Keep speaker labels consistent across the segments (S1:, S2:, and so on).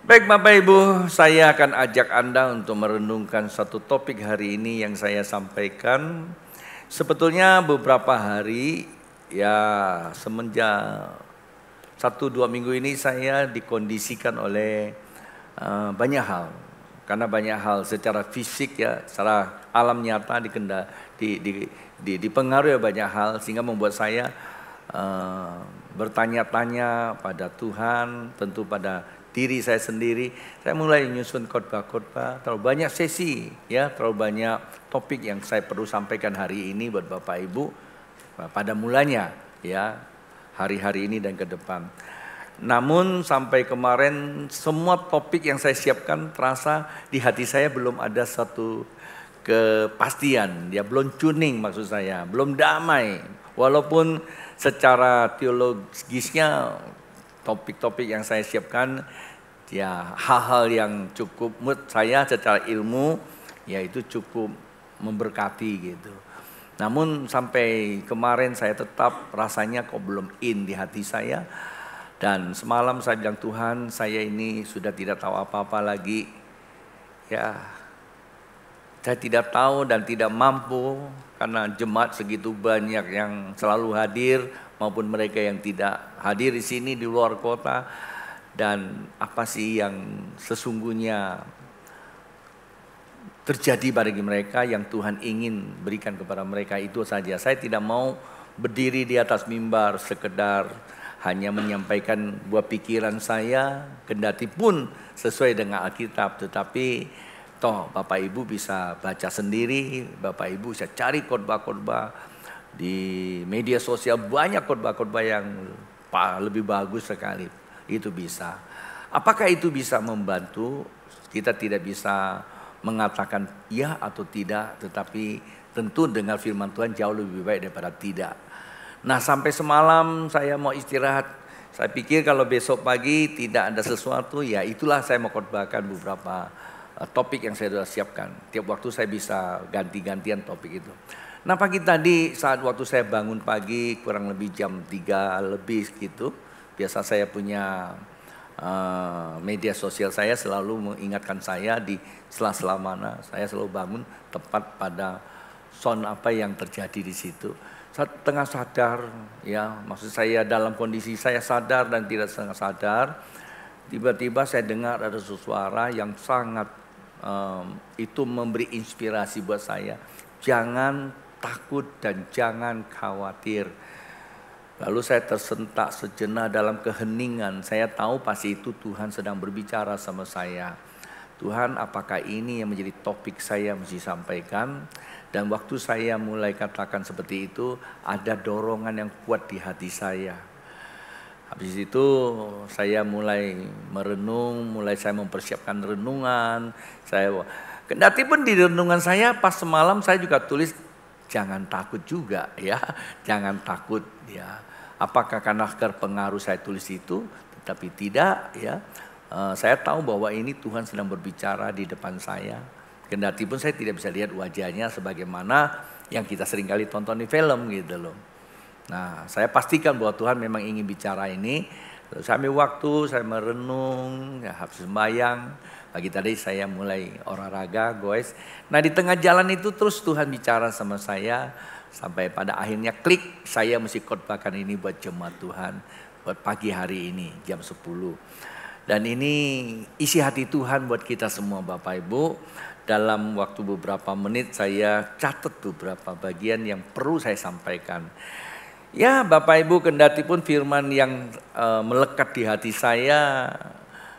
S1: Baik Bapak Ibu, saya akan ajak Anda untuk merenungkan satu topik hari ini yang saya sampaikan. Sebetulnya beberapa hari, ya semenjak 1-2 minggu ini saya dikondisikan oleh banyak hal. Karena banyak hal secara fisik ya, secara alam nyata dipengaruhi banyak hal sehingga membuat saya bertanya-tanya pada Tuhan, tentu pada diri saya sendiri. Saya mulai menyusun khotbah-khotbah, terlalu banyak sesi ya, terlalu banyak topik yang saya perlu sampaikan hari ini buat Bapak Ibu pada mulanya ya, hari-hari ini dan ke depan. Namun sampai kemarin semua topik yang saya siapkan terasa di hati saya belum ada satu kepastian, ya belum tuning maksud saya, belum damai. Walaupun secara teologisnya topik-topik yang saya siapkan ya hal-hal yang cukup menurut saya secara ilmu ya itu cukup memberkati gitu. Namun sampai kemarin saya tetap rasanya kok belum in di hati saya. Dan semalam saya bilang, Tuhan, saya ini sudah tidak tahu apa-apa lagi. Ya, saya tidak tahu dan tidak mampu karena jemaat segitu banyak yang selalu hadir maupun mereka yang tidak hadir di sini di luar kota. Dan apa sih yang sesungguhnya terjadi bagi mereka yang Tuhan ingin berikan kepada mereka, itu saja. Saya tidak mau berdiri di atas mimbar sekedar hanya menyampaikan buah pikiran saya, kendati pun sesuai dengan Alkitab, tetapi toh Bapak Ibu bisa baca sendiri, Bapak Ibu bisa cari khotbah-khotbah di media sosial, banyak khotbah-khotbah yang lebih bagus sekali, itu bisa. Apakah itu bisa membantu? Kita tidak bisa mengatakan ya atau tidak, tetapi tentu dengar firman Tuhan jauh lebih baik daripada tidak. Nah sampai semalam saya mau istirahat. Saya pikir kalau besok pagi tidak ada sesuatu, ya itulah saya mau khotbahkan beberapa topik yang saya sudah siapkan. Tiap waktu saya bisa ganti-gantian topik itu. Nah pagi tadi saat waktu saya bangun pagi kurang lebih jam 3 lebih gitu. Biasa saya punya media sosial saya selalu mengingatkan saya di sela-sela mana. Saya selalu bangun tepat pada sound apa yang terjadi di situ. Saya tengah sadar, ya maksud saya dalam kondisi saya sadar dan tidak setengah sadar, tiba-tiba saya dengar ada suara yang sangat itu memberi inspirasi buat saya. Jangan takut dan jangan khawatir. Lalu saya tersentak sejenak dalam keheningan. Saya tahu pasti itu Tuhan sedang berbicara sama saya. Tuhan, apakah ini yang menjadi topik saya mesti sampaikan? Dan waktu saya mulai katakan seperti itu, ada dorongan yang kuat di hati saya. Habis itu saya mulai merenung, saya mempersiapkan renungan. Kendati pun di renungan saya pas semalam saya juga tulis, jangan takut juga ya, jangan takut ya. Apakah karena pengaruh saya tulis itu? Tetapi tidak ya. Saya tahu bahwa ini Tuhan sedang berbicara di depan saya. Kendati pun saya tidak bisa lihat wajahnya sebagaimana yang kita seringkali tonton di film gitu loh. Nah saya pastikan bahwa Tuhan memang ingin bicara ini. Lalu saya ambil waktu, saya merenung, ya, habis sembahyang. Pagi tadi saya mulai olahraga, goes. Nah di tengah jalan itu terus Tuhan bicara sama saya. Sampai pada akhirnya klik, saya mesti khotbahkan ini buat jemaat Tuhan. Buat pagi hari ini jam 10. Dan ini isi hati Tuhan buat kita semua Bapak Ibu. Dalam waktu beberapa menit saya catat beberapa bagian yang perlu saya sampaikan. Ya Bapak Ibu, kendati pun firman yang melekat di hati saya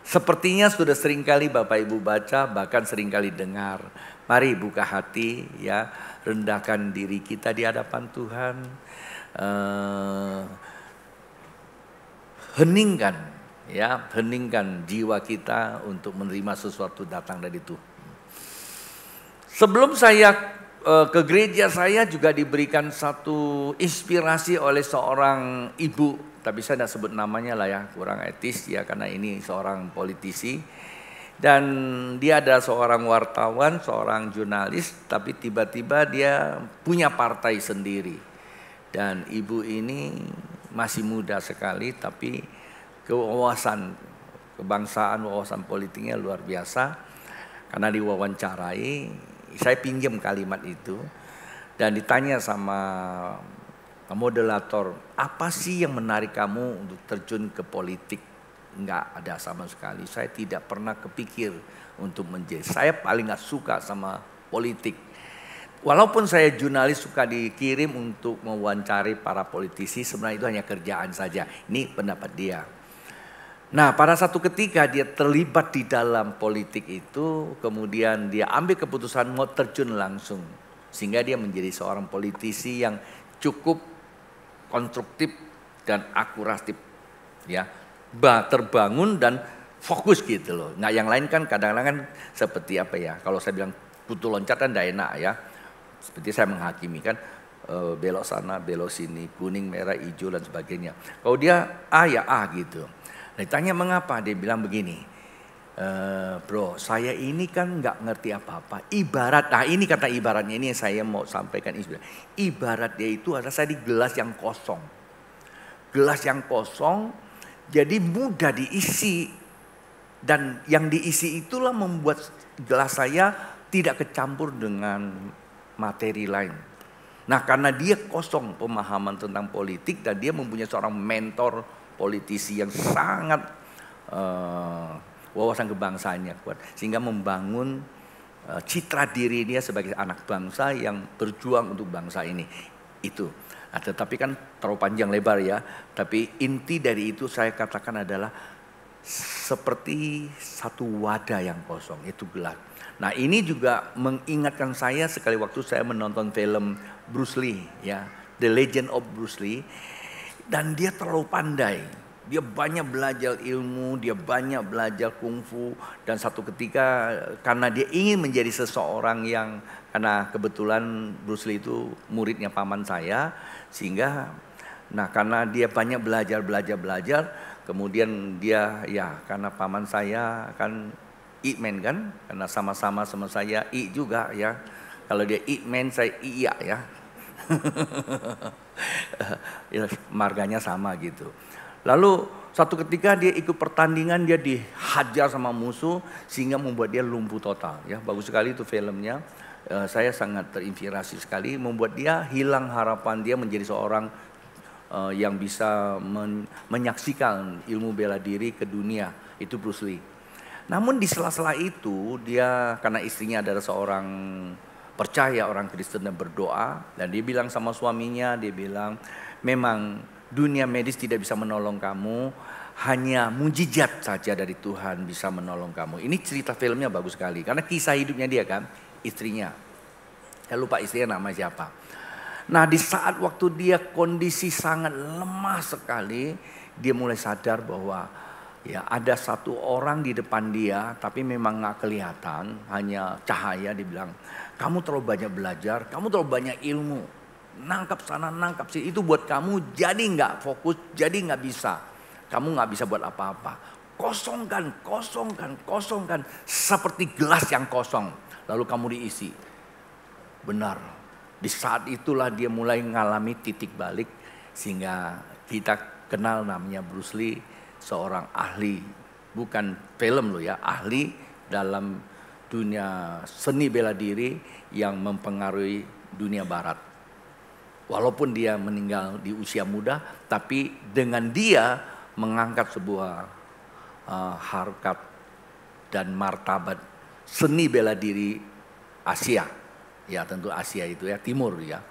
S1: Sepertinya sudah seringkali Bapak Ibu baca, bahkan seringkali dengar. Mari buka hati ya, rendahkan diri kita di hadapan Tuhan. Heningkan jiwa kita untuk menerima sesuatu datang dari Tuhan. Sebelum saya ke gereja, saya juga diberikan satu inspirasi oleh seorang ibu, tapi saya tidak sebut namanya lah ya, kurang etis ya, karena ini seorang politisi. Dan dia adalah seorang wartawan, seorang jurnalis, tapi tiba-tiba dia punya partai sendiri. Dan ibu ini masih muda sekali, tapi kewawasan kebangsaan, wawasan politiknya luar biasa. Karena diwawancarai, saya pinjam kalimat itu dan ditanya sama moderator, apa sih yang menarik kamu untuk terjun ke politik? Enggak ada sama sekali. Saya tidak pernah kepikir untuk menjadi. Saya paling gak suka sama politik. Walaupun saya jurnalis suka dikirim untuk mewawancari para politisi, sebenarnya itu hanya kerjaan saja. Ini pendapat dia. Nah, pada satu ketika dia terlibat di dalam politik itu, kemudian dia ambil keputusan mau terjun langsung. Sehingga dia menjadi seorang politisi yang cukup konstruktif dan akuratif. Ya, terbangun dan fokus gitu loh. Nah, yang lain kan kadang-kadang kan seperti apa ya, kalau saya bilang kutu loncat kan tidak enak ya. Seperti saya menghakimi kan, belok sana, belok sini, kuning, merah, hijau dan sebagainya. Kalau dia A ya A gitu. Nah, ditanya mengapa, dia bilang begini, bro saya ini kan nggak ngerti apa-apa. Ibarat, nah ini kata ibaratnya ini yang saya mau sampaikan. Ibarat dia itu adalah saya di gelas yang kosong. Gelas yang kosong jadi mudah diisi. Dan yang diisi itulah membuat gelas saya tidak kecampur dengan materi lain. Nah, karena dia kosong pemahaman tentang politik dan dia mempunyai seorang mentor politisi yang sangat wawasan kebangsaannya kuat, sehingga membangun citra diri dia sebagai anak bangsa yang berjuang untuk bangsa ini. Itu. Nah, tetapi kan terlalu panjang lebar ya. Tapi inti dari itu saya katakan adalah seperti satu wadah yang kosong, itu gelas. Nah, ini juga mengingatkan saya sekali waktu saya menonton film Bruce Lee ya, The Legend of Bruce Lee. Dan dia terlalu pandai. Dia banyak belajar ilmu, dia banyak belajar kungfu. Dan satu ketika karena dia ingin menjadi seseorang yang, karena kebetulan Bruce Lee itu muridnya paman saya. Sehingga, nah karena dia banyak belajar, kemudian dia ya karena paman saya kan Ip Man kan. Karena sama-sama sama saya I juga ya. Kalau dia Ip Man saya iya ya. Ya, marganya sama gitu. Lalu satu ketika dia ikut pertandingan, dia dihajar sama musuh sehingga membuat dia lumpuh total ya. Bagus sekali itu filmnya. Saya sangat terinspirasi sekali, membuat dia hilang harapan dia menjadi seorang yang bisa menyaksikan ilmu bela diri ke dunia. Itu Bruce Lee. Namun di sela-sela itu dia, karena istrinya adalah seorang percaya, orang Kristen dan berdoa, dan dia bilang sama suaminya, dia bilang memang dunia medis tidak bisa menolong kamu, hanya mujizat saja dari Tuhan bisa menolong kamu. Ini cerita filmnya bagus sekali karena kisah hidupnya dia kan, istrinya. Saya lupa istrinya nama siapa. Nah, di saat waktu dia kondisi sangat lemah sekali, dia mulai sadar bahwa ya ada satu orang di depan dia, tapi memang nggak kelihatan, hanya cahaya. Dia bilang, kamu terlalu banyak belajar, kamu terlalu banyak ilmu, nangkap sana, nangkap sini, itu buat kamu jadi nggak fokus, jadi nggak bisa, kamu nggak bisa buat apa-apa. Kosongkan, seperti gelas yang kosong, lalu kamu diisi. Benar, di saat itulah dia mulai mengalami titik balik, sehingga kita kenal namanya Bruce Lee, seorang ahli, bukan film loh ya, ahli dalam dunia seni bela diri yang mempengaruhi dunia barat. Walaupun dia meninggal di usia muda, tapi dengan dia mengangkat sebuah harkat dan martabat seni bela diri Asia. Ya tentu Asia itu ya, timur ya.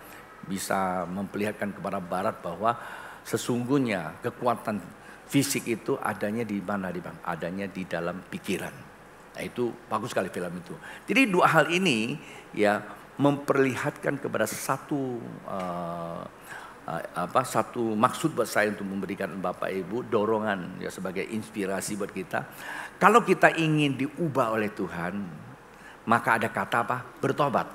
S1: Bisa memperlihatkan kepada barat bahwa sesungguhnya kekuatan Fisik itu adanya di mana di Bang? Adanya di dalam pikiran. Nah itu bagus sekali film itu. Jadi dua hal ini ya memperlihatkan kepada satu maksud buat saya untuk memberikan Bapak Ibu dorongan ya sebagai inspirasi buat kita. Kalau kita ingin diubah oleh Tuhan, maka ada kata apa? Bertobat.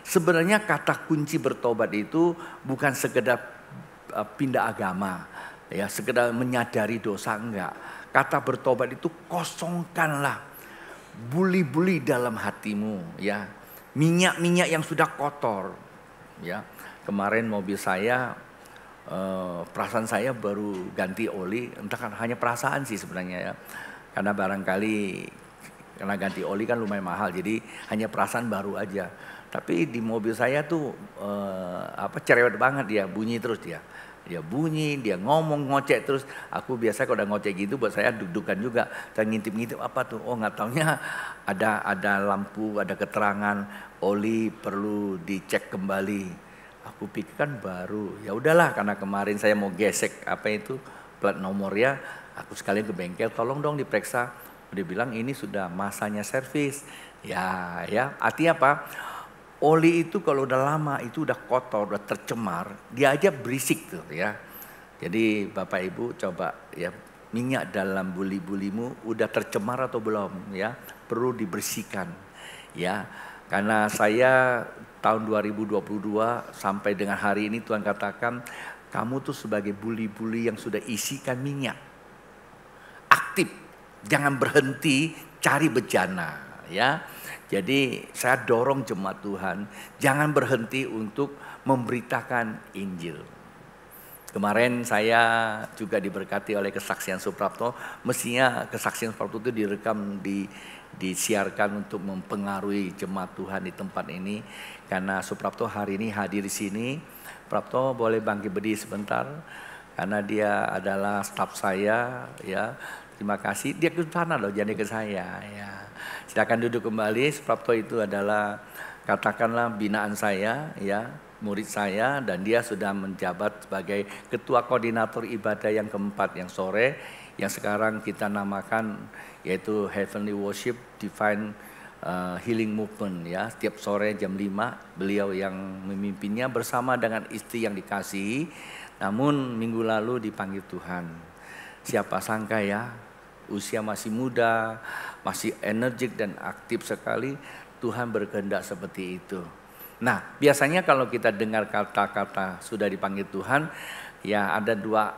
S1: Sebenarnya kata kunci bertobat itu bukan sekedar pindah agama, ya sekedar menyadari dosa, enggak. Kata bertobat itu kosongkanlah buli-buli dalam hatimu, ya. Minyak-minyak yang sudah kotor, ya. Kemarin mobil saya, perasaan saya baru ganti oli, entah kan hanya perasaan sih sebenarnya ya. Karena barangkali karena ganti oli kan lumayan mahal, jadi hanya perasaan baru aja. Tapi di mobil saya tuh cerewet banget dia, bunyi terus dia. Dia bunyi, dia ngomong, ngocek terus. Aku biasa kalau udah ngocek gitu buat saya deg-degan juga. Dan ngintip-ngintip apa tuh? Oh nggak taunya ada lampu, ada keterangan oli perlu dicek kembali. Aku pikir kan baru. Ya udahlah karena kemarin saya mau gesek plat nomornya. Aku sekalian ke bengkel, tolong dong diperiksa. Dia bilang ini sudah masanya servis. Ya, artinya apa? Oli itu kalau udah lama itu udah kotor, udah tercemar, dia aja berisik tuh ya. Jadi Bapak Ibu coba ya, minyak dalam buli-bulimu udah tercemar atau belum ya, perlu dibersihkan ya. Karena saya tahun 2022 sampai dengan hari ini Tuhan katakan kamu tuh sebagai buli-buli yang sudah isikan minyak. Aktif, jangan berhenti cari bejana ya. Jadi saya dorong jemaat Tuhan, jangan berhenti untuk memberitakan Injil. Kemarin saya juga diberkati oleh kesaksian Suprapto, mestinya kesaksian Suprapto itu direkam, disiarkan untuk mempengaruhi jemaat Tuhan di tempat ini. Karena Suprapto hari ini hadir di sini, Prapto boleh bangkit berdiri sebentar, karena dia adalah staf saya ya. Terima kasih, dia ke sana loh, jangan ke saya ya. Silakan duduk kembali. Prapto itu adalah katakanlah binaan saya ya, murid saya, dan dia sudah menjabat sebagai ketua koordinator ibadah yang keempat yang sore, yang sekarang kita namakan yaitu Heavenly Worship Divine Healing Movement ya. Setiap sore jam 5 beliau yang memimpinnya bersama dengan istri yang dikasihi. Namun minggu lalu dipanggil Tuhan. Siapa sangka ya, usia masih muda, masih energik dan aktif sekali, Tuhan berkehendak seperti itu. Nah, biasanya kalau kita dengar kata-kata sudah dipanggil Tuhan, ya ada dua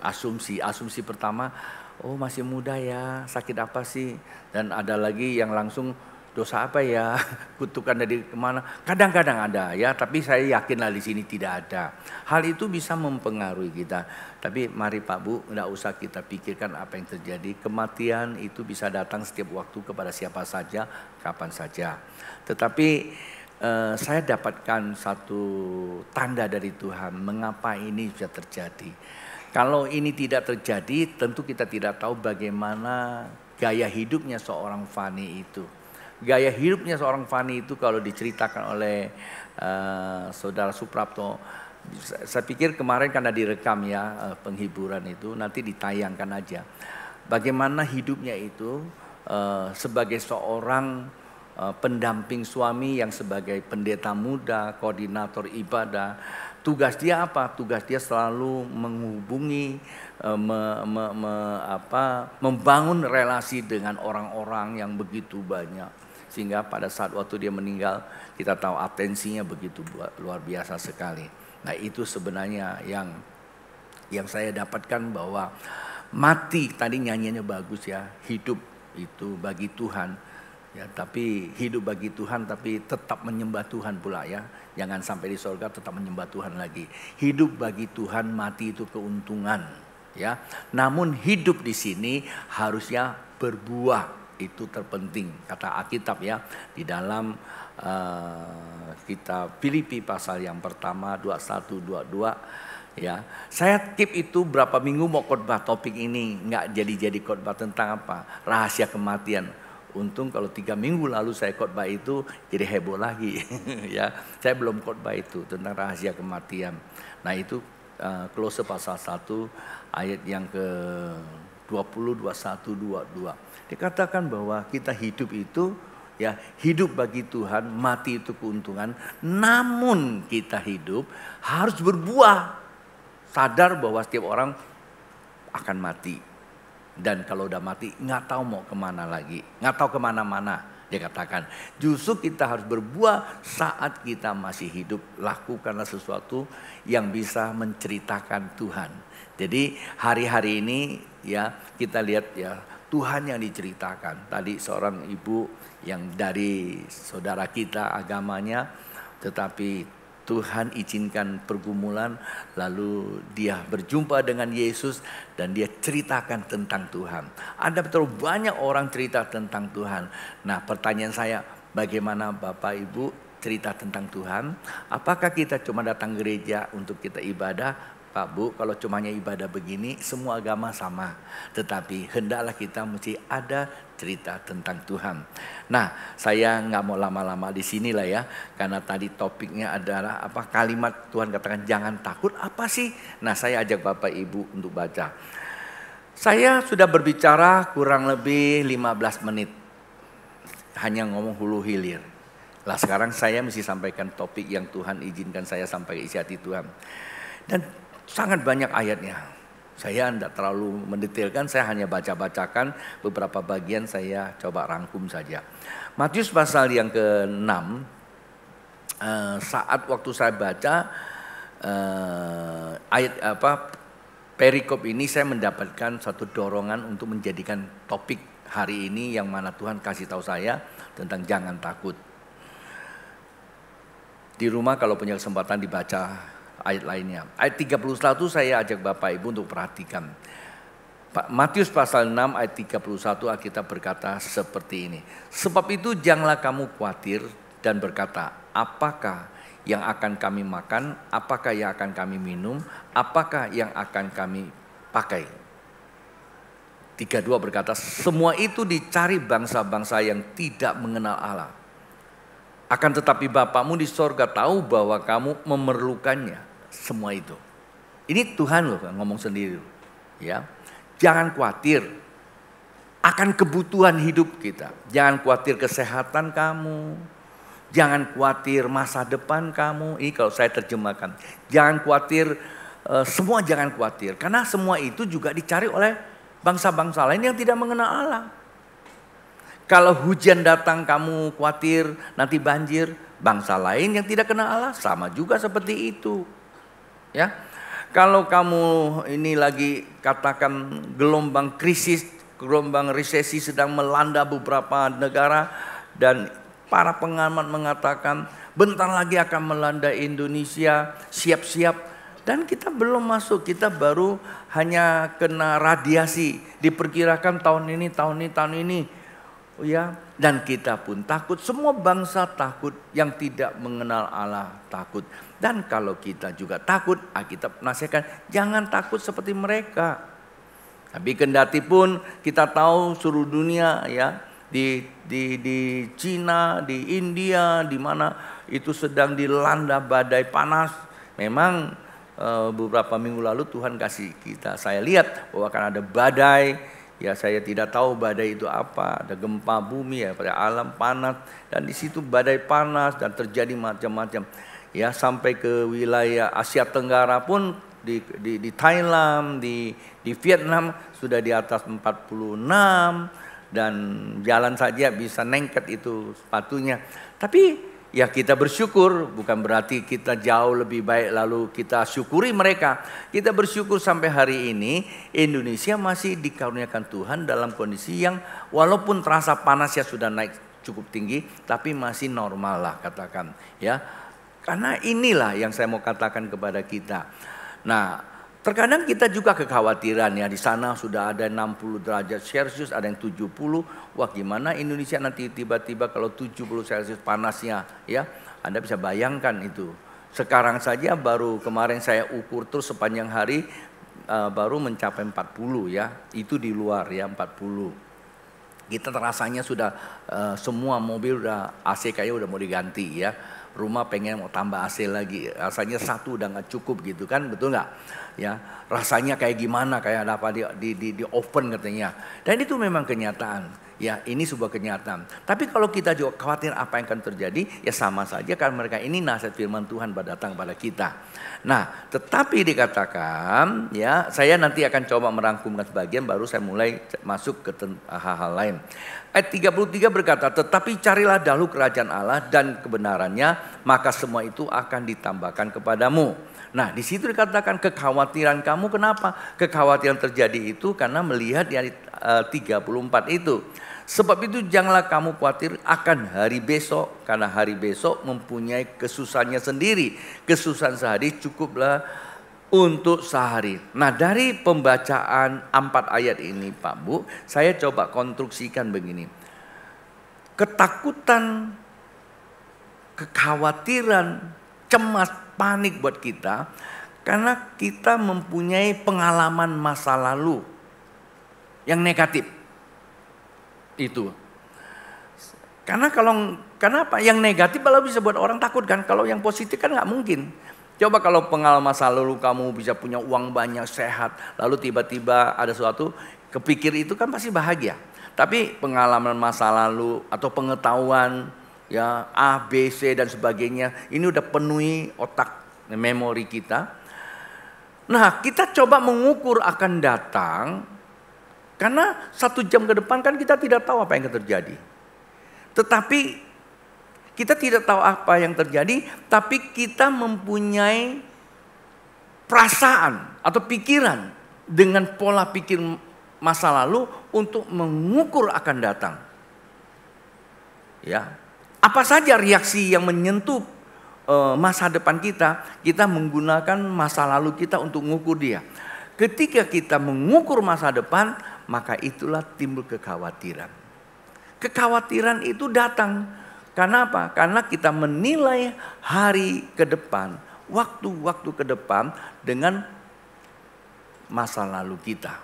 S1: asumsi. Asumsi pertama, oh masih muda ya, sakit apa sih? Dan ada lagi yang langsung, dosa apa ya, kutukan dari kemana? Kadang-kadang ada ya, tapi saya yakinlah di sini tidak ada. Hal itu bisa mempengaruhi kita. Tapi mari Pak Bu, tidak usah kita pikirkan apa yang terjadi. Kematian itu bisa datang setiap waktu kepada siapa saja, kapan saja. Tetapi saya dapatkan satu tanda dari Tuhan, mengapa ini bisa terjadi. Kalau ini tidak terjadi, tentu kita tidak tahu bagaimana gaya hidupnya seorang Fani itu. Gaya hidupnya seorang Fani itu kalau diceritakan oleh saudara Suprapto, saya pikir kemarin karena direkam ya penghiburan itu, nanti ditayangkan aja. Bagaimana hidupnya itu sebagai seorang pendamping suami yang sebagai pendeta muda, koordinator ibadah. Tugas dia apa? Tugas dia selalu menghubungi, membangun relasi dengan orang-orang yang begitu banyak. Sehingga pada saat waktu dia meninggal, kita tahu atensinya begitu luar biasa sekali. Nah itu sebenarnya yang saya dapatkan, bahwa mati, tadi nyanyiannya bagus ya, hidup itu bagi Tuhan. Ya, tapi hidup bagi Tuhan, tapi tetap menyembah Tuhan pula ya. Jangan sampai di surga tetap menyembah Tuhan lagi. Hidup bagi Tuhan, mati itu keuntungan ya. Namun hidup di sini harusnya berbuah. Itu terpenting kata Alkitab ya, di dalam kitab Filipi pasal yang pertama 21-22 ya. Saya keep itu berapa minggu mau khotbah topik ini, nggak jadi khotbah tentang apa, rahasia kematian. Untung kalau 3 minggu lalu saya khotbah itu jadi heboh lagi ya. Saya belum khotbah itu tentang rahasia kematian. Nah itu Kolose pasal 1 ayat yang ke 20, 21, 22. Dikatakan bahwa kita hidup itu ya, hidup bagi Tuhan, mati itu keuntungan. Namun kita hidup harus berbuah. Sadar bahwa setiap orang akan mati. Dan kalau udah mati nggak tahu mau kemana lagi, nggak tahu kemana-mana. Dia katakan justru kita harus berbuah saat kita masih hidup. Lakukanlah sesuatu yang bisa menceritakan Tuhan. Jadi hari-hari ini ya kita lihat ya Tuhan yang diceritakan. Tadi seorang ibu yang dari saudara kita agamanya, tetapi Tuhan izinkan pergumulan, lalu dia berjumpa dengan Yesus dan dia ceritakan tentang Tuhan. Ada terlalu banyak orang cerita tentang Tuhan. Nah, pertanyaan saya, bagaimana Bapak Ibu cerita tentang Tuhan? Apakah kita cuma datang gereja untuk kita ibadah? Pak Bu, kalau cumanya ibadah begini, semua agama sama. Tetapi hendaklah kita mesti ada cerita tentang Tuhan. Nah, saya nggak mau lama-lama di sini lah ya, karena tadi topiknya adalah apa, kalimat Tuhan katakan jangan takut, apa sih? Nah, saya ajak Bapak Ibu untuk baca. Saya sudah berbicara kurang lebih 15 menit, hanya ngomong hulu hilir. Lah sekarang saya mesti sampaikan topik yang Tuhan izinkan saya sampai isi hati Tuhan. Dan sangat banyak ayatnya. Saya tidak terlalu mendetailkan, saya hanya baca-bacakan beberapa bagian, saya coba rangkum saja. Matius pasal yang ke-6, saat waktu saya baca ayat perikop ini, saya mendapatkan satu dorongan untuk menjadikan topik hari ini yang mana Tuhan kasih tahu saya tentang jangan takut. Di rumah kalau punya kesempatan dibaca ayat lainnya. Ayat 31 saya ajak Bapak Ibu untuk perhatikan. Matius pasal 6 ayat 31 Alkitab berkata seperti ini. Sebab itu janganlah kamu khawatir dan berkata, apakah yang akan kami makan, apakah yang akan kami minum, apakah yang akan kami pakai. 32 berkata, semua itu dicari bangsa-bangsa yang tidak mengenal Allah. Akan tetapi Bapamu di sorga tahu bahwa kamu memerlukannya. Semua itu. Ini Tuhan loh ngomong sendiri. Ya. Jangan khawatir akan kebutuhan hidup kita. Jangan khawatir kesehatan kamu. Jangan khawatir masa depan kamu. Ini kalau saya terjemahkan. Jangan khawatir, semua jangan khawatir. Karena semua itu juga dicari oleh bangsa-bangsa lain yang tidak mengenal Allah. Kalau hujan datang kamu khawatir nanti banjir. Bangsa lain yang tidak kenal Allah sama juga seperti itu. Ya, kalau kamu ini lagi katakan gelombang krisis, gelombang resesi sedang melanda beberapa negara dan para pengamat mengatakan bentar lagi akan melanda Indonesia, siap-siap. Dan kita belum masuk, kita baru hanya kena radiasi. Diperkirakan tahun ini. Oh ya, dan kita pun takut, semua bangsa takut, yang tidak mengenal Allah takut. Dan kalau kita juga takut, Alkitab nasihatkan jangan takut seperti mereka. Tapi kendati pun kita tahu seluruh dunia ya, di Cina, di India, di mana itu sedang dilanda badai panas. Memang beberapa minggu lalu Tuhan kasih saya lihat bahwa akan ada badai. Ya, saya tidak tahu badai itu apa, ada gempa bumi ya, pada alam panas, dan di situ badai panas dan terjadi macam-macam. Ya, sampai ke wilayah Asia Tenggara pun di Thailand, di Vietnam sudah di atas 46 dan jalan saja bisa nengket itu sepatunya. Tapi ya kita bersyukur, bukan berarti kita jauh lebih baik lalu kita syukuri mereka. Kita bersyukur sampai hari ini Indonesia masih dikaruniakan Tuhan dalam kondisi yang walaupun terasa panasnya sudah naik cukup tinggi, tapi masih normal lah katakan ya. Karena inilah yang saya mau katakan kepada kita. Nah, terkadang kita juga kekhawatiran ya, di sana sudah ada 60 derajat Celcius, ada yang 70. Wah, gimana Indonesia nanti tiba-tiba kalau 70 Celcius panasnya ya. Anda bisa bayangkan itu. Sekarang saja baru kemarin saya ukur terus sepanjang hari baru mencapai 40 ya. Itu di luar ya 40. Kita terasanya sudah semua mobil udah AC kayaknya udah mau diganti ya. rumah pengen mau tambah AC lagi, rasanya satu udah nggak cukup gitu kan, betul nggak? Ya, rasanya kayak gimana, kayak ada apa di oven katanya. Dan itu memang kenyataan. Ya, ini sebuah kenyataan. Tapi kalau kita juga khawatir apa yang akan terjadi, ya sama saja karena mereka ini nasihat firman Tuhan datang pada kita. Nah, tetapi dikatakan, ya, saya nanti akan coba merangkumkan sebagian, baru saya mulai masuk ke hal-hal lain. Ayat 33 berkata, tetapi carilah dahulu kerajaan Allah dan kebenarannya, maka semua itu akan ditambahkan kepadamu. Nah, di situ dikatakan kekhawatiran kamu, kenapa? Kekhawatiran terjadi itu karena melihat di ayat 34 itu. Sebab itu janganlah kamu khawatir akan hari besok, karena hari besok mempunyai kesusahannya sendiri. Kesusahan sehari cukuplah untuk sehari. Nah, dari pembacaan 4 ayat ini Pak Bu, saya coba konstruksikan begini. Ketakutan, kekhawatiran, cemas, panik buat kita karena kita mempunyai pengalaman masa lalu yang negatif. Itu. Kenapa? Yang negatif malah bisa buat orang takut kan. Kalau yang positif kan nggak mungkin. Coba kalau pengalaman masa lalu kamu bisa punya uang banyak, sehat, lalu tiba-tiba ada sesuatu, kepikir itu kan pasti bahagia. Tapi pengalaman masa lalu atau pengetahuan ya A, B, C dan sebagainya, ini udah penuhi otak memori kita. Nah, kita coba mengukur akan datang. Karena 1 jam ke depan kan kita tidak tahu apa yang akan terjadi. Tetapi kita tidak tahu apa yang terjadi, tapi kita mempunyai perasaan atau pikiran dengan pola pikir masa lalu untuk mengukur akan datang. Ya, apa saja reaksi yang menyentuh masa depan kita menggunakan masa lalu kita untuk mengukur dia. Ketika kita mengukur masa depan, maka itulah timbul kekhawatiran. Kekhawatiran itu datang. Karena apa? Karena kita menilai hari ke depan, waktu-waktu ke depan dengan masa lalu kita.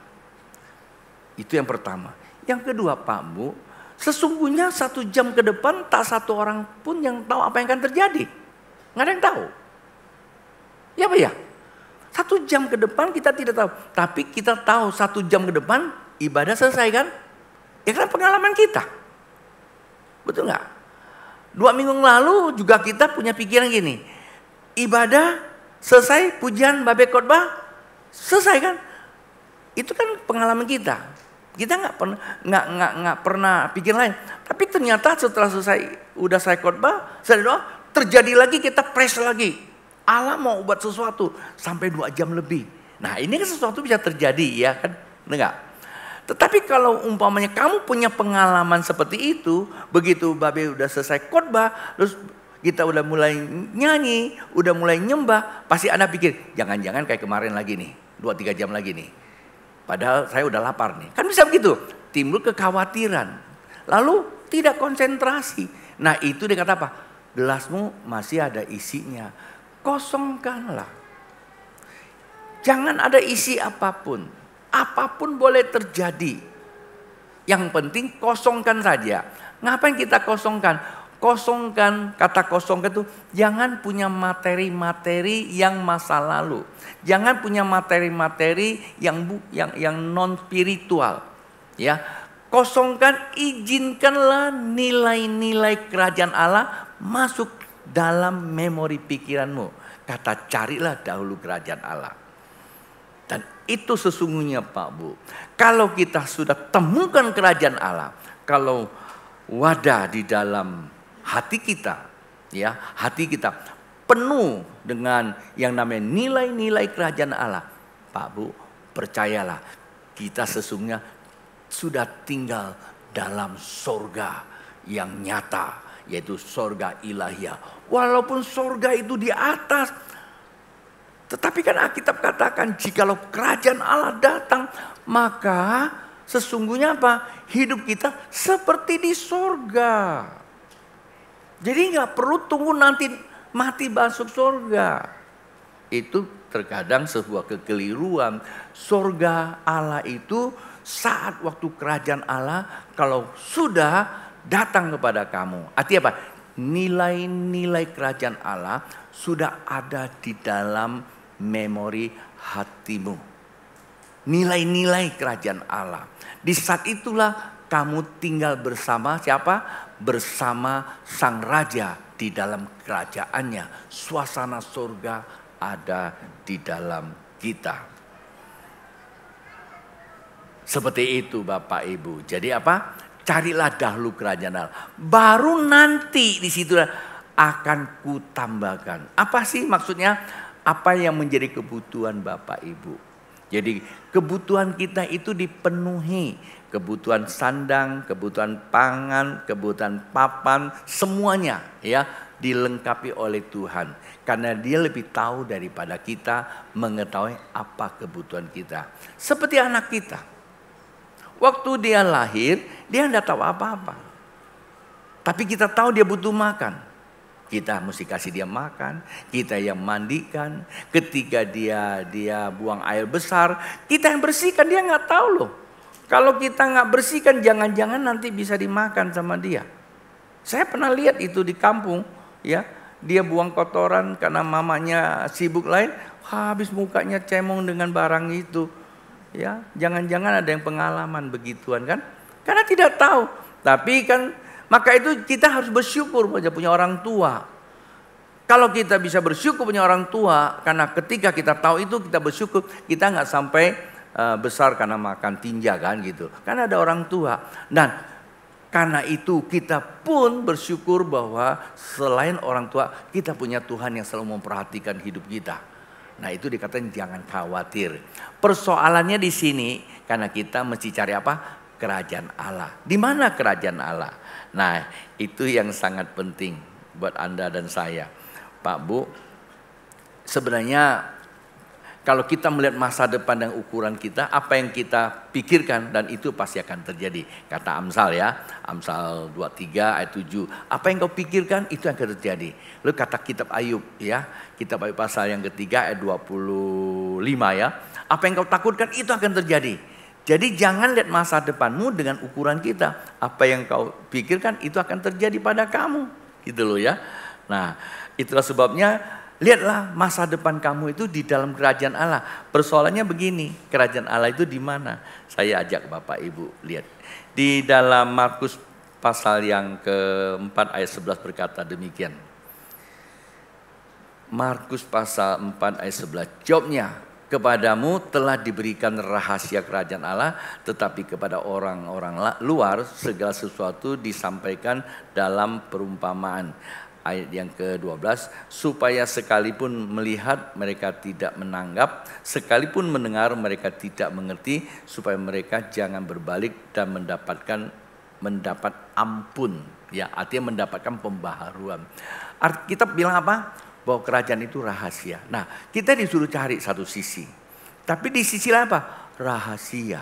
S1: Itu yang pertama. Yang kedua Pak Bu, sesungguhnya 1 jam ke depan tak satu orang pun yang tahu apa yang akan terjadi. Nggak ada yang tahu. Ya Pak ya? 1 jam ke depan kita tidak tahu. Tapi kita tahu 1 jam ke depan ibadah selesai kan? Ya kan pengalaman kita. Betul nggak? 2 minggu lalu juga kita punya pikiran gini. Ibadah selesai, pujian, babe khotbah selesai kan? Itu kan pengalaman kita. Kita nggak pernah pikir lain. Tapi ternyata setelah udah selesai khotbah, selesai doa, terjadi lagi, kita press lagi. Allah mau buat sesuatu sampai 2 jam lebih. Nah, ini kan sesuatu bisa terjadi ya kan? Enggak. Tetapi kalau umpamanya kamu punya pengalaman seperti itu, begitu babe udah selesai khotbah, terus kita udah mulai nyanyi, udah mulai nyembah, pasti Anda pikir, jangan-jangan kayak kemarin lagi nih, 2-3 jam lagi nih. Padahal saya udah lapar nih. Kan bisa begitu, timbul kekhawatiran. Lalu tidak konsentrasi. Nah, itu dia kata apa? Gelasmu masih ada isinya. Kosongkanlah. Jangan ada isi apapun. Apapun boleh terjadi. Yang penting kosongkan saja. Ngapain kita kosongkan? Kosongkan, kata kosongkan itu jangan punya materi-materi yang masa lalu. Jangan punya materi-materi yang non spiritual. Ya. Kosongkan, izinkanlah nilai-nilai kerajaan Allah masuk dalam memori pikiranmu. Kata carilah dahulu kerajaan Allah. Dan itu sesungguhnya Pak Bu. Kalau kita sudah temukan kerajaan Allah. Kalau wadah di dalam hati kita. Ya, hati kita penuh dengan yang namanya nilai-nilai kerajaan Allah. Pak Bu, percayalah. Kita sesungguhnya sudah tinggal dalam sorga yang nyata. Yaitu sorga ilahiyah. Walaupun sorga itu di atas. Tetapi kan Alkitab katakan jikalau kerajaan Allah datang, maka sesungguhnya apa? Hidup kita seperti di sorga. Jadi nggak perlu tunggu nanti mati masuk sorga. Itu terkadang sebuah kekeliruan. Sorga Allah itu saat waktu kerajaan Allah kalau sudah datang kepada kamu. Artinya apa? nilai-nilai kerajaan Allah sudah ada di dalam memori hatimu. Nilai-nilai kerajaan Allah. Di saat itulah kamu tinggal bersama siapa? Bersama Sang Raja di dalam kerajaannya. Suasana surga ada di dalam kita. Seperti itu Bapak Ibu. Jadi apa? Carilah dahulu kerajaan Allah. Baru nanti di situ akan kutambahkan. Apa sih maksudnya? Apa yang menjadi kebutuhan Bapak Ibu? Jadi kebutuhan kita itu dipenuhi. Kebutuhan sandang, kebutuhan pangan, kebutuhan papan, semuanya ya dilengkapi oleh Tuhan. Karena Dia lebih tahu daripada kita mengetahui apa kebutuhan kita. Seperti anak kita. Waktu dia lahir, dia tidak tahu apa-apa. Tapi kita tahu dia butuh makan. Kita mesti kasih dia makan, kita yang mandikan. Ketika dia buang air besar, kita yang bersihkan, dia nggak tahu loh. Kalau kita nggak bersihkan, jangan-jangan nanti bisa dimakan sama dia. Saya pernah lihat itu di kampung, ya. Dia buang kotoran karena mamanya sibuk lain, habis mukanya cemong dengan barang itu. Ya, jangan-jangan ada yang pengalaman begituan kan? Karena tidak tahu. Tapi kan maka itu kita harus bersyukur punya orang tua. Kalau kita bisa bersyukur punya orang tua, karena ketika kita tahu itu kita bersyukur, kita nggak sampai besar karena makan tinja kan gitu. Karena ada orang tua. Dan karena itu kita pun bersyukur bahwa selain orang tua, kita punya Tuhan yang selalu memperhatikan hidup kita. Nah itu dikatakan jangan khawatir. Persoalannya di sini karena kita mesti cari apa? Kerajaan Allah. Di mana kerajaan Allah? Nah itu yang sangat penting buat Anda dan saya. Pak Bu, sebenarnya kalau kita melihat masa depan dan ukuran kita, apa yang kita pikirkan dan itu pasti akan terjadi. Kata Amsal ya, Amsal 23 ayat 7. Apa yang kau pikirkan itu yang akan terjadi. Lalu kata kitab Ayub ya, kitab Ayub pasal yang ketiga ayat 25 ya. Apa yang kau takutkan itu akan terjadi. Jadi jangan lihat masa depanmu dengan ukuran kita. Apa yang kau pikirkan itu akan terjadi pada kamu. Gitu loh ya. Nah itulah sebabnya lihatlah masa depan kamu itu di dalam kerajaan Allah. Persoalannya begini, kerajaan Allah itu di mana? Saya ajak Bapak Ibu lihat. Di dalam Markus pasal yang keempat ayat 11 berkata demikian. Markus pasal 4 ayat 11. Jawabnya, kepadamu telah diberikan rahasia kerajaan Allah, tetapi kepada orang-orang luar segala sesuatu disampaikan dalam perumpamaan. Ayat yang ke-12, supaya sekalipun melihat mereka tidak menanggap, sekalipun mendengar mereka tidak mengerti, supaya mereka jangan berbalik dan mendapat ampun. Ya, artinya mendapatkan pembaharuan. Kita bilang apa? Bahwa kerajaan itu rahasia. Nah, kita disuruh cari satu sisi. Tapi di sisi lain apa? Rahasia.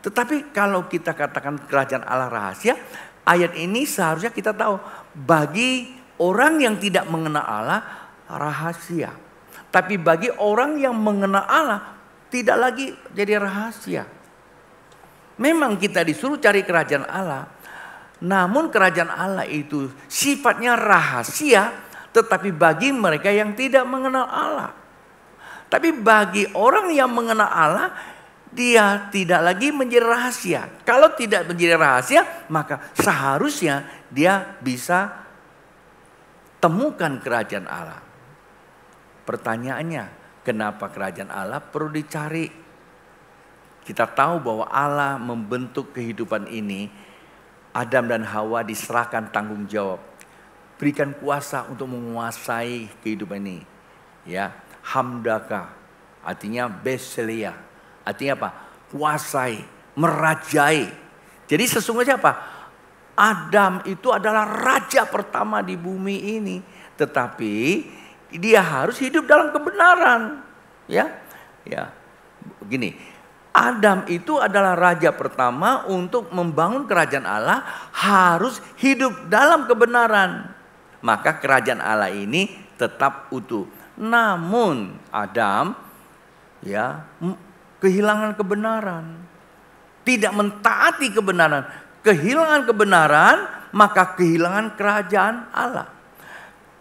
S1: Tetapi kalau kita katakan kerajaan Allah rahasia, ayat ini seharusnya kita tahu bagi orang yang tidak mengenal Allah rahasia. Tapi bagi orang yang mengenal Allah tidak lagi jadi rahasia. Memang kita disuruh cari kerajaan Allah. Namun kerajaan Allah itu sifatnya rahasia, tetapi bagi mereka yang tidak mengenal Allah. Tapi bagi orang yang mengenal Allah, dia tidak lagi menjadi rahasia. Kalau tidak menjadi rahasia, maka seharusnya dia bisa temukan kerajaan Allah. Pertanyaannya, kenapa kerajaan Allah perlu dicari? Kita tahu bahwa Allah membentuk kehidupan ini. Adam dan Hawa diserahkan tanggung jawab. Berikan kuasa untuk menguasai kehidupan ini. Ya, hamdaka artinya basileia. Artinya apa? Kuasai, merajai. Jadi sesungguhnya apa? Adam itu adalah raja pertama di bumi ini, tetapi dia harus hidup dalam kebenaran. Ya, begini, Adam itu adalah raja pertama untuk membangun kerajaan Allah, harus hidup dalam kebenaran. Maka kerajaan Allah ini tetap utuh. Namun Adam kehilangan kebenaran, tidak mentaati kebenaran. kehilangan kebenaran, maka kehilangan kerajaan Allah.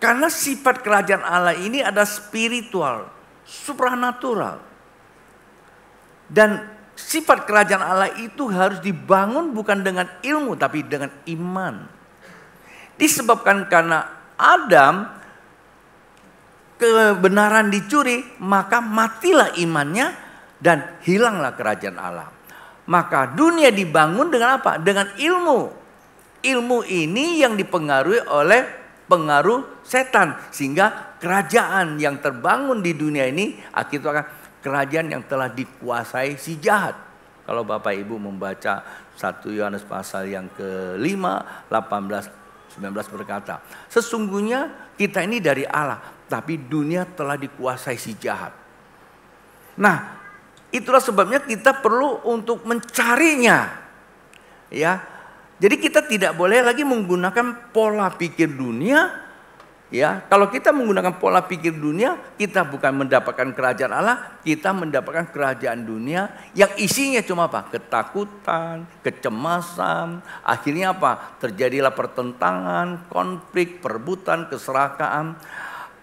S1: Karena sifat kerajaan Allah ini ada spiritual, supranatural. Dan sifat kerajaan Allah itu harus dibangun bukan dengan ilmu, tapi dengan iman. Disebabkan karena Adam kebenaran dicuri, maka matilah imannya dan hilanglah kerajaan Allah. Maka dunia dibangun dengan apa? Dengan ilmu. Ilmu ini yang dipengaruhi oleh pengaruh setan. Sehingga kerajaan yang terbangun di dunia ini akibatnya kerajaan yang telah dikuasai si jahat. Kalau Bapak Ibu membaca 1 Yohanes pasal yang ke-5, 18, 19 berkata, sesungguhnya kita ini dari Allah, tapi dunia telah dikuasai si jahat. Nah, itulah sebabnya kita perlu untuk mencarinya. Ya. Jadi kita tidak boleh lagi menggunakan pola pikir dunia. Ya, kalau kita menggunakan pola pikir dunia, kita bukan mendapatkan kerajaan Allah, kita mendapatkan kerajaan dunia yang isinya cuma apa? Ketakutan, kecemasan, akhirnya apa? Terjadilah pertentangan, konflik, perebutan, keserakahan.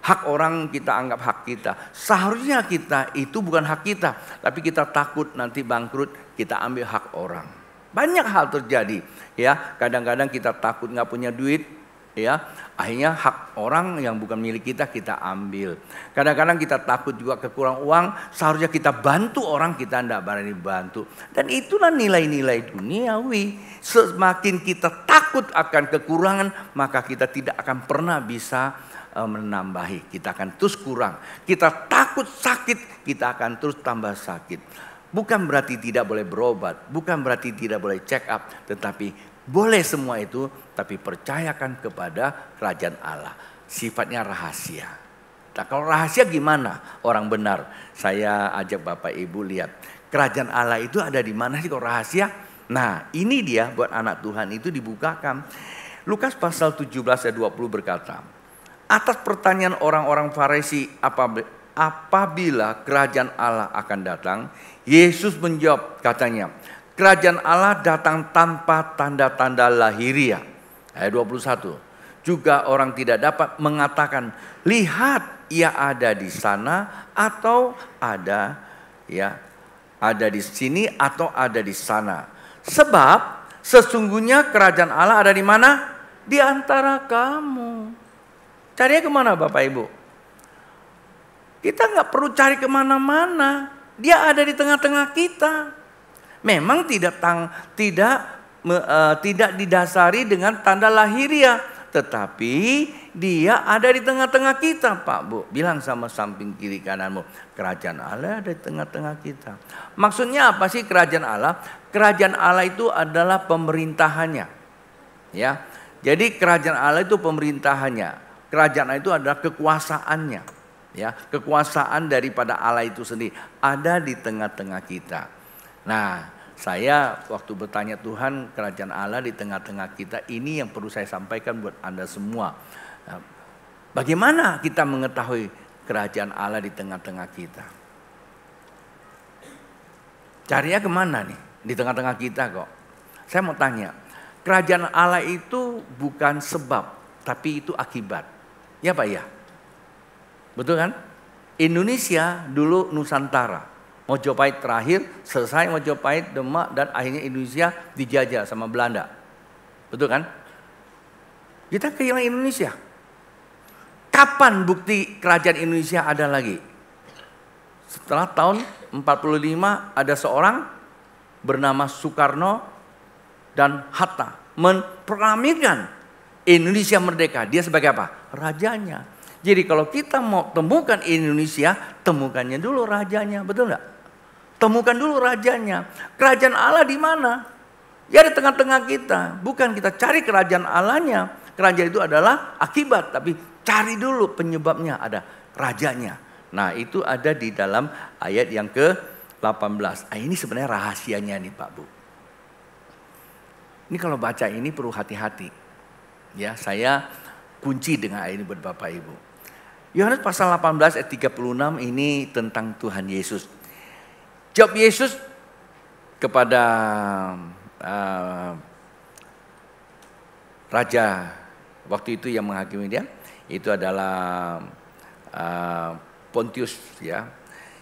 S1: Hak orang kita anggap hak kita. Seharusnya kita itu bukan hak kita, tapi kita takut nanti bangkrut, kita ambil hak orang. Banyak hal terjadi, ya. Kadang-kadang kita takut nggak punya duit, ya. Akhirnya hak orang yang bukan milik kita ambil. Kadang-kadang kita takut juga kekurangan uang, seharusnya kita bantu orang, kita tidak berani bantu. Dan itulah nilai-nilai duniawi. Semakin kita takut akan kekurangan, maka kita tidak akan pernah bisa menambahi. Kita akan terus kurang. Kita takut sakit, kita akan terus tambah sakit. Bukan berarti tidak boleh berobat, bukan berarti tidak boleh check up, tetapi boleh semua itu, tapi percayakan kepada kerajaan Allah. Sifatnya rahasia. Nah, kalau rahasia gimana? Orang benar. Saya ajak Bapak Ibu lihat. Kerajaan Allah itu ada di mana sih kalau rahasia? Nah, ini dia buat anak Tuhan itu dibukakan. Lukas pasal 17 ayat 20 berkata, atas pertanyaan orang-orang Farisi apabila kerajaan Allah akan datang, Yesus menjawab katanya, kerajaan Allah datang tanpa tanda-tanda lahiriah. Ayat 21. Juga orang tidak dapat mengatakan, lihat ia ada di sana atau ada di sini atau ada di sana. Sebab sesungguhnya kerajaan Allah ada di mana? Di antara kamu. Carinya kemana Bapak Ibu? Kita nggak perlu cari kemana-mana. Dia ada di tengah-tengah kita. Memang tidak didasari dengan tanda lahiriah, tetapi dia ada di tengah-tengah kita, Pak Bu. Bilang sama samping kiri kananmu, kerajaan Allah ada di tengah-tengah kita. Maksudnya apa sih kerajaan Allah? Kerajaan Allah itu adalah pemerintahannya. Ya. Jadi kerajaan Allah itu pemerintahannya. Kerajaan Allah itu adalah kekuasaannya. Ya, kekuasaan daripada Allah itu sendiri ada di tengah-tengah kita. Nah, saya waktu bertanya Tuhan, kerajaan Allah di tengah-tengah kita, ini yang perlu saya sampaikan buat Anda semua. Nah, bagaimana kita mengetahui kerajaan Allah di tengah-tengah kita? Carinya kemana nih? Di tengah-tengah kita kok. Saya mau tanya, kerajaan Allah itu bukan sebab, tapi itu akibat. Ya Pak ya? Betul kan? Indonesia dulu Nusantara. Mojopahit terakhir, selesai Mojopahit, Demak, dan akhirnya Indonesia dijajah sama Belanda. Betul kan? Kita kehilangan Indonesia. Kapan bukti kerajaan Indonesia ada lagi? Setelah tahun 45 ada seorang bernama Soekarno dan Hatta memproklamirkan Indonesia merdeka. Dia sebagai apa? Rajanya. Jadi kalau kita mau temukan Indonesia, temukannya dulu rajanya, betul nggak? Temukan dulu rajanya. Kerajaan Allah di mana? Ya di tengah-tengah kita. Bukan kita cari kerajaan Allahnya. Kerajaan itu adalah akibat, tapi cari dulu penyebabnya, ada rajanya. Nah itu ada di dalam ayat yang ke-18. Ini sebenarnya rahasianya nih Pak Bu. Ini kalau baca ini perlu hati-hati. Ya, saya kunci dengan ayat ini buat Bapak Ibu. Yohanes pasal 18 ayat 36 ini tentang Tuhan Yesus. Jawab Yesus kepada raja waktu itu yang menghakimi dia itu adalah Pontius, ya.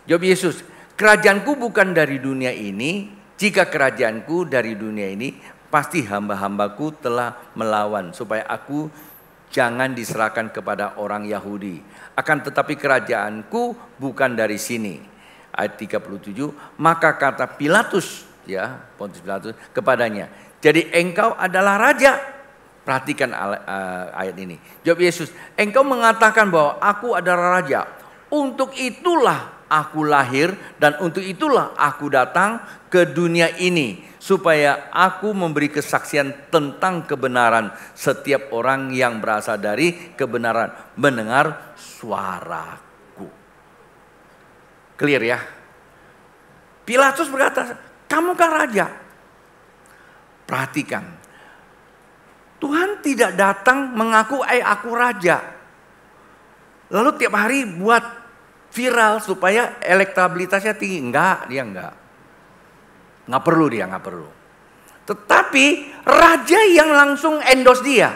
S1: Jawab Yesus, kerajaanku bukan dari dunia ini. Jika kerajaanku dari dunia ini, pasti hamba-hambaku telah melawan supaya aku jangan diserahkan kepada orang Yahudi. Akan tetapi kerajaanku bukan dari sini. Ayat 37, maka kata Pilatus, ya, Pontius Pilatus kepadanya, jadi engkau adalah raja. Perhatikan ayat ini. Jawab Yesus, engkau mengatakan bahwa aku adalah raja. Untuk itulah aku lahir dan untuk itulah aku datang ke dunia ini. Supaya aku memberi kesaksian tentang kebenaran. Setiap orang yang berasal dari kebenaran mendengar suaraku. Clear ya? Pilatus berkata, kamu kan raja. Perhatikan. Tuhan tidak datang mengaku aku raja. Lalu tiap hari buat viral supaya elektabilitasnya tinggi. Enggak, dia enggak. Enggak perlu. Tetapi raja yang langsung endorse dia.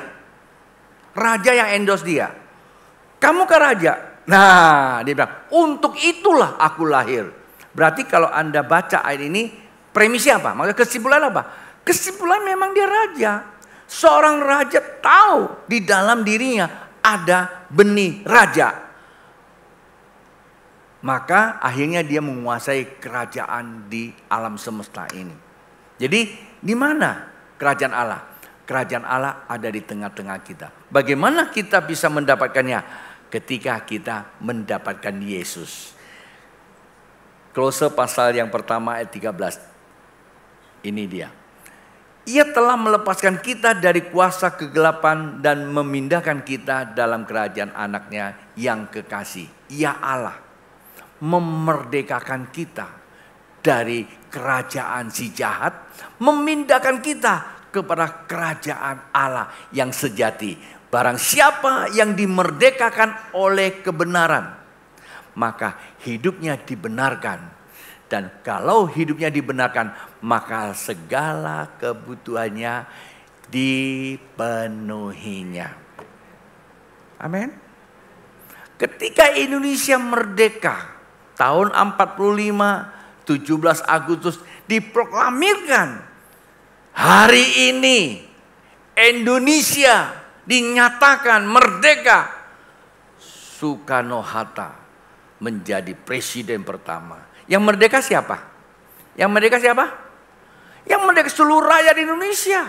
S1: Raja yang endorse dia. Kamu kan raja. Nah, dia bilang, untuk itulah aku lahir. Berarti kalau Anda baca ayat ini, premisnya apa? Maksudnya kesimpulan apa? Kesimpulan memang dia raja. Seorang raja tahu di dalam dirinya ada benih raja. Maka akhirnya dia menguasai kerajaan di alam semesta ini. Jadi di mana kerajaan Allah? Kerajaan Allah ada di tengah-tengah kita. Bagaimana kita bisa mendapatkannya? Ketika kita mendapatkan Yesus. Kolose pasal yang pertama ayat 13. Ini dia. Ia telah melepaskan kita dari kuasa kegelapan dan memindahkan kita dalam kerajaan anaknya yang kekasih. Ia Allah memerdekakan kita dari kerajaan si jahat. Memindahkan kita kepada kerajaan Allah yang sejati. Barang siapa yang dimerdekakan oleh kebenaran, maka hidupnya dibenarkan. Dan kalau hidupnya dibenarkan, maka segala kebutuhannya dipenuhinya. Amin. Ketika Indonesia merdeka, tahun 45, 17 Agustus diproklamirkan. Hari ini Indonesia dinyatakan merdeka. Soekarno-Hatta menjadi presiden pertama. Yang merdeka siapa? Yang merdeka siapa? Yang merdeka seluruh rakyat Indonesia.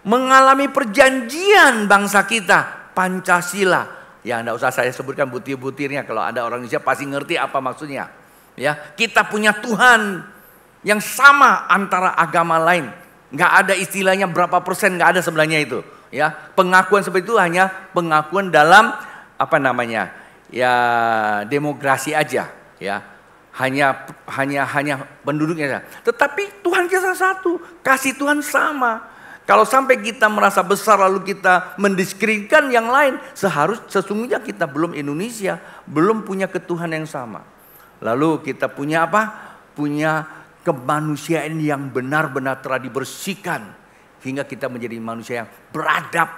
S1: Mengalami perjanjian bangsa kita, Pancasila. Ya, enggak usah saya sebutkan butir-butirnya, kalau ada orang Indonesia pasti ngerti apa maksudnya. Ya, kita punya Tuhan yang sama antara agama lain. Enggak ada istilahnya berapa persen, enggak ada sebenarnya itu. Ya, pengakuan seperti itu hanya pengakuan dalam apa namanya? Ya, demokrasi aja, ya. Hanya penduduknya. Tetapi Tuhan kita satu, kasih Tuhan sama. Kalau sampai kita merasa besar lalu kita mendiskreditkan yang lain, sesungguhnya kita belum Indonesia, belum punya ketuhanan yang sama. Lalu kita punya apa? Punya kemanusiaan yang benar-benar telah dibersihkan hingga kita menjadi manusia yang beradab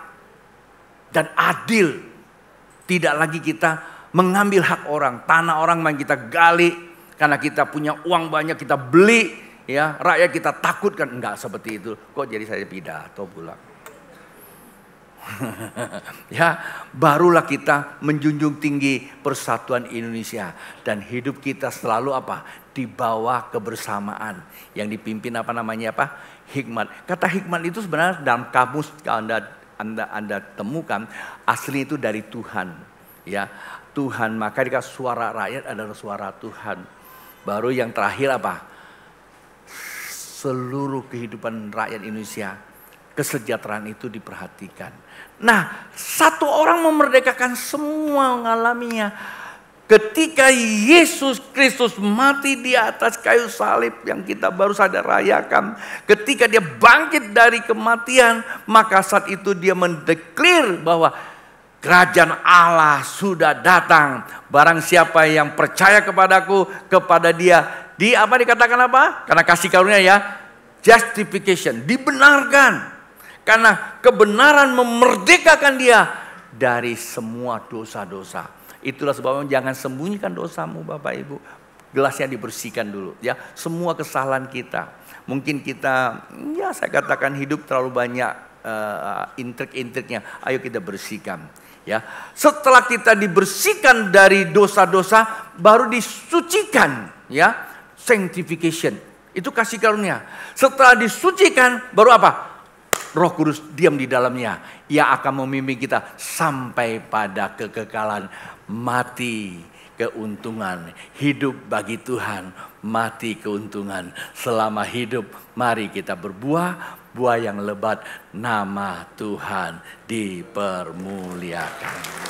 S1: dan adil. Tidak lagi kita mengambil hak orang, tanah orang yang kita gali karena kita punya uang banyak kita beli, ya, rakyat kita takutkan. Enggak seperti itu. Kok jadi saya pidato pula? Ya, barulah kita menjunjung tinggi persatuan Indonesia dan hidup kita selalu apa? Di bawah kebersamaan yang dipimpin apa namanya apa? Hikmat. Kata hikmat itu sebenarnya dalam kamus kalau Anda temukan asli itu dari Tuhan, ya. Tuhan, maka dikatakan suara rakyat adalah suara Tuhan. Baru yang terakhir apa? Seluruh kehidupan rakyat Indonesia, kesejahteraan itu diperhatikan. Nah, satu orang memerdekakan semua mengalaminya. Ketika Yesus Kristus mati di atas kayu salib yang kita baru saja rayakan. Ketika dia bangkit dari kematian, maka saat itu dia mendeklir bahwa kerajaan Allah sudah datang. Barang siapa yang percaya kepadaku, kepada dia, apa dikatakan apa? Karena kasih karunia ya, justification, dibenarkan. Karena kebenaran memerdekakan dia dari semua dosa-dosa. Itulah sebabnya jangan sembunyikan dosamu Bapak Ibu. Gelasnya dibersihkan dulu ya. Semua kesalahan kita. Mungkin kita, ya saya katakan hidup terlalu banyak intrik-intriknya. Ayo kita bersihkan. Ya, setelah kita dibersihkan dari dosa-dosa, baru disucikan, ya, sanctification. Itu kasih karunia. Setelah disucikan, baru apa? Roh Kudus diam di dalamnya. Ia akan memimpin kita sampai pada kekekalan, mati keuntungan, hidup bagi Tuhan, mati keuntungan. Selama hidup, mari kita berbuah, buah yang lebat, nama Tuhan dipermuliakan.